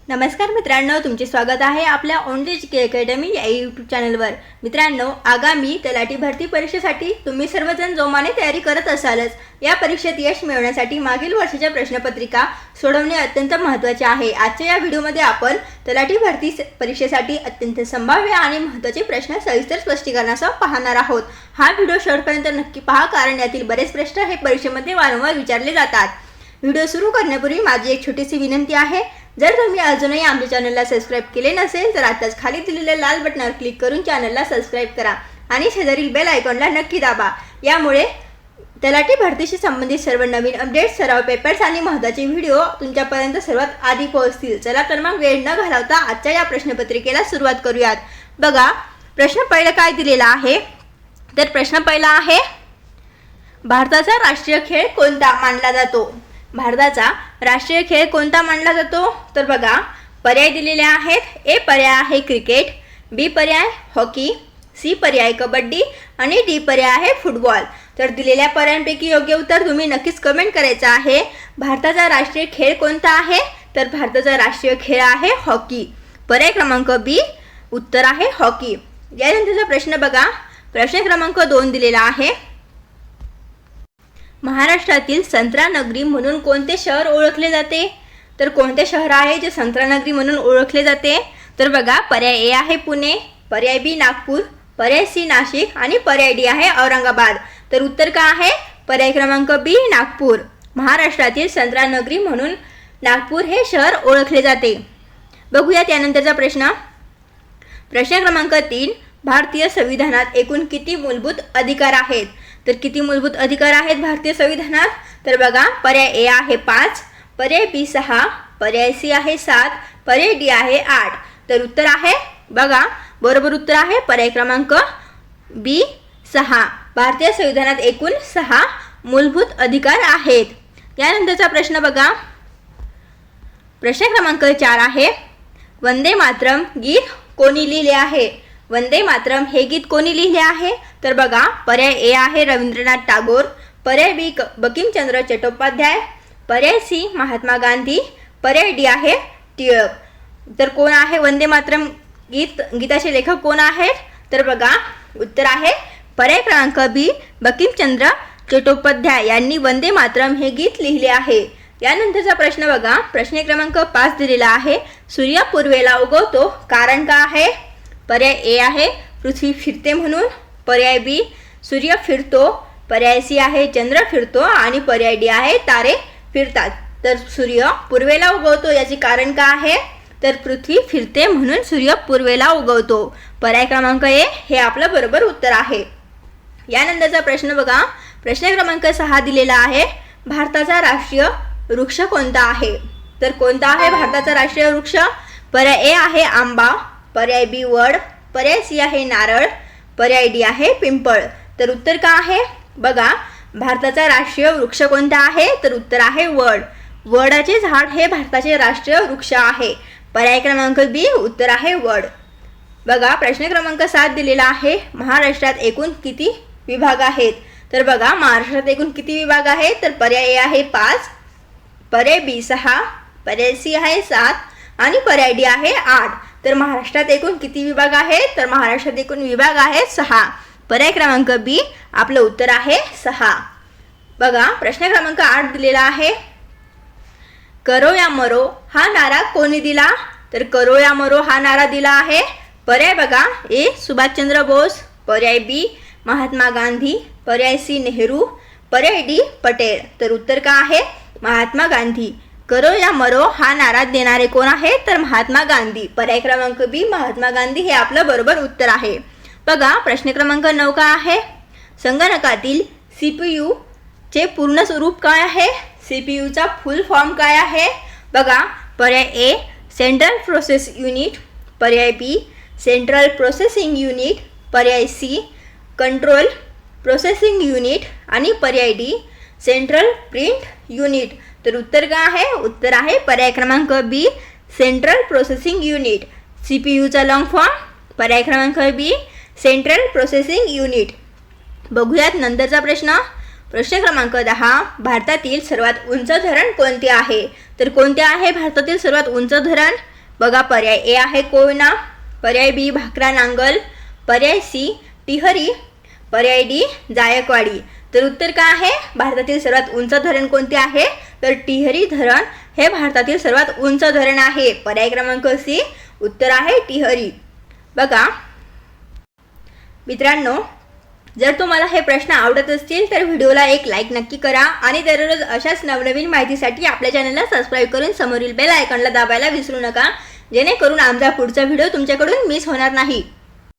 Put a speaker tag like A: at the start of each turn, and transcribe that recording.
A: नमस्कार मित्रांनो, तुमचे स्वागत आहे आपल्या ओनली के अकॅडमी या यूट्यूब चॅनलवर। मित्रांनो, आगामी तलाठी भरती परीक्षेसाठी तुम्ही सर्वजण जोमाने तयारी करत असालच। या परीक्षेत यश मिळवण्यासाठी मागील वर्षाच्या प्रश्नपत्रिका सोडवणे अत्यंत महत्त्वाचे आहे। आजच्या या व्हिडिओमध्ये आपण तलाठी भरती परीक्षेसाठी अत्यंत संभाव्य आणि महत्त्वाचे प्रश्न सविस्तर स्पष्टीकरणासह पाहणार आहोत। हा व्हिडिओ शेवटपर्यंत नक्की पहा, कारण यातील बरेच प्रश्न हे परीक्षेमध्ये वारंवार विचारले जातात। व्हिडिओ सुरू करण्यापूर्वी माझी एक छोटीशी विनंती आहे, जर तुम्ही अजूनही आमच्या चॅनलला सबस्क्राइब केले नसेल तर आताच खाली दिलेल्या लाल बटनावर क्लिक करून चॅनलला सबस्क्राइब करा आणि शेजारील बेल आयकॉनला नक्की दाबा। यामुळे तलाठी भरतीशी संबंधित सर्व नवीन अपडेट्स, सराव पेपर्स आणि महत्त्वाचे व्हिडिओ तुमच्यापर्यंत सर्वात आधी पोहोचतील। चला तर मग वेळ न घालवता आजच्या या प्रश्नपत्रिकेला सुरुवात करूयात। बघा, प्रश्न पहिला काय दिलेला आहे, तर प्रश्न पहिला आहे, भारताचा राष्ट्रीय खेळ कोणता मानला जातो? भारताचा राष्ट्रीय खेळ कोणता मानला जातो? तर बघा, पर्याय दिलेले आहेत। ए पर्याय आहे क्रिकेट, बी पर्याय हॉकी, सी पर्याय कबड्डी आणि डी पर्याय आहे फुटबॉल। तर दिलेल्या पर्यायांपैकी योग्य उत्तर तुम्ही नक्कीच कमेंट करायचं आहे। भारताचा राष्ट्रीय खेळ कोणता आहे? तर भारताचा राष्ट्रीय खेळ आहे हॉकी। पर्याय क्रमांक बी उत्तर आहे हॉकी। यानंतरचा प्रश्न बघा, प्रश्न क्रमांक 2 दिलेला आहे, महाराष्ट्रातील संत्रा नगरी म्हणून कोणते शहर ओळखले जाते? तर कोणते शहर आहे जे संत्रा नगरी म्हणून ओळखले जाते? तर बघा, पर्याय ए आहे पुणे, पर्याय बी नागपूर, पर्याय सी नाशिक आणि पर्याय डी आहे औरंगाबाद। तर उत्तर काय आहे? पर्याय क्रमांक बी नागपूर। महाराष्ट्रातील संत्रा नगरी म्हणून नागपूर हे शहर ओळखले जाते। बघूया त्यानंतरचा प्रश्न। प्रश्न क्रमांक 3, भारतीय संविधानात एकूण किती मूलभूत अधिकार आहेत? तर किती मूलभूत अधिकार आहेत भारतीय संविधानात? तर बघा, पर्याय ए आहे 5, पर्याय बी 6, पर्याय सी आहे 7, पर्याय डी आहे 8। तर उत्तर आहे, बघा, बरोबर उत्तर आहे पर्याय क्रमांक बी 6। भारतीय संविधानात एकूण 6 मूलभूत अधिकार आहेत। यानंतरचा प्रश्न बघा, प्रश्न क्रमांक 4 आहे, वंदे मातरम गीत कोणी लिहिले आहे? वंदे मातरम हे गीत कोणी लिहिले आहे? तर बघा, पर्याय ए आहे रवींद्रनाथ टागोर, पर्याय बी बंकिमचंद्र चट्टोपाध्याय, पर्याय सी महात्मा गांधी, पर्याय डी आहे टिळक। तर कोण आहे वंदे मातरम गीताचे लेखक कोण आहेत? तर बघा, उत्तर आहे पर्याय क्रमांक बी बंकिमचंद्र चट्टोपाध्याय यांनी वंदे मातरम हे गीत लिहिले आहे। यानंतरचा प्रश्न बघा, प्रश्न क्रमांक 5 दिलेला आहे, सूर्य पूर्वेला उगवतो कारण का आहे? पर्याय ए आहे पृथ्वी फिरते म्हणून, पर्याय बी सूर्य फिरतो, पर्याय सी आहे चंद्र फिरतो आणि पर्याय डी आहे तारे फिरतात। तर सूर्य पूर्वेला उगवतो याचे कारण का आहे? तर पृथ्वी फिरते म्हणून सूर्य पूर्वेला उगवतो। पर्याय क्रमांक ए हे आपलं बरोबर उत्तर आहे। यानंतरचा प्रश्न बघा, प्रश्न क्रमांक 6 दिलेला आहे, भारताचा राष्ट्रीय वृक्ष कोणता आहे? तर कोणता आहे भारताचा राष्ट्रीय वृक्ष? पर्याय ए आहे आंबा, पर्याय बी वड, पर्याय सी आहे नारळ, पर्याय डी आहे पिंपळ। तर उत्तर काय आहे? बघा, भारताचा राष्ट्रीय वृक्ष कोणता आहे? तर उत्तर आहे वड। वडाचे झाड हे भारताचे राष्ट्रीय वृक्ष आहे। पर्याय क्रमांक बी उत्तर आहे वड। बघा, प्रश्न क्रमांक 7 दिलेला आहे, महाराष्ट्रात एकूण किती विभाग आहेत? तर बघा, महाराष्ट्रात एकूण किती विभाग आहेत? तर पर्याय ए आहे 5, पर्याय बी 6, पर्याय सी आहे 7 आणि पर्याय डी आहे 8। तर महाराष्ट्रात एकूण किती विभाग आहेत? तर महाराष्ट्रात एकूण विभाग आहेत 6। पर्याय क्रमांक बी आपलं उत्तर आहे 6। बघा, प्रश्न क्रमांक 8 दिलेला आहे, करो या मरो हा नारा कोणी दिला? तर करो या मरो हा नारा दिला आहे, पर्याय बघा, ए सुभाषचंद्र बोस, पर्याय बी महात्मा गांधी, पर्याय सी नेहरू, पर्याय डी पटेल। तर उत्तर काय आहे? महात्मा गांधी। करो या मरो हा नारा देणारे कोण आहे? तर महात्मा गांधी। पर्याय क्रमांक बी महात्मा गांधी हे आपलं बरोबर उत्तर आहे। बघा, प्रश्न क्रमांक 9 काय आहे, संगणकातील CPU चे पूर्ण स्वरूप काय आहे? CPU चा फुल फॉर्म काय आहे? बघा, पर्याय ए सेंट्रल प्रोसेस युनिट, पर्याय बी सेंट्रल प्रोसेसिंग युनिट, पर्याय सी कंट्रोल प्रोसेसिंग युनिट आणि पर्याय डी सेंट्रल प्रिंट युनिट। तर उत्तर काय आहे? उत्तर आहे पर्याय क्रमांक बी सेंट्रल प्रोसेसिंग युनिट। CPU चा लॉंग फॉर्म पर्याय क्रमांक बी सेंट्रल प्रोसेसिंग युनिट। बघूयात नंतरचा प्रश्न। प्रश्न क्रमांक 10, भारतातील सर्वात उंच धरण कोणते आहे? तर कोणते आहे भारतातील सर्वात उंच धरण? बघा पर्याय ए आहे कोयना, पर्याय बी भाकरा नांगल, पर्याय सी टिहरी, पर्याय डी जायकवाडी. तर उत्तर काय आहे? भारतातील सर्वात उंच धरण कोणते आहे? तर टिहरी धरण हे भारतातील सर्वात उंच धरण आहे. पर्याय क्रमांक सी उत्तर आहे टिहरी. बघा मित्रांनो, जर तुम्हाला हे प्रश्न आवडत असतील तर व्हिडिओला एक लाईक नक्की करा आणि दररोज अशाच नवनवीन माहितीसाठी आपल्या चॅनलला सबस्क्राईब करून समोरील बेल आयकॉनला दाबायला विसरू नका, जेणेकरून आमचा पुढचा व्हिडिओ तुमच्याकडून मिस होणार नाही.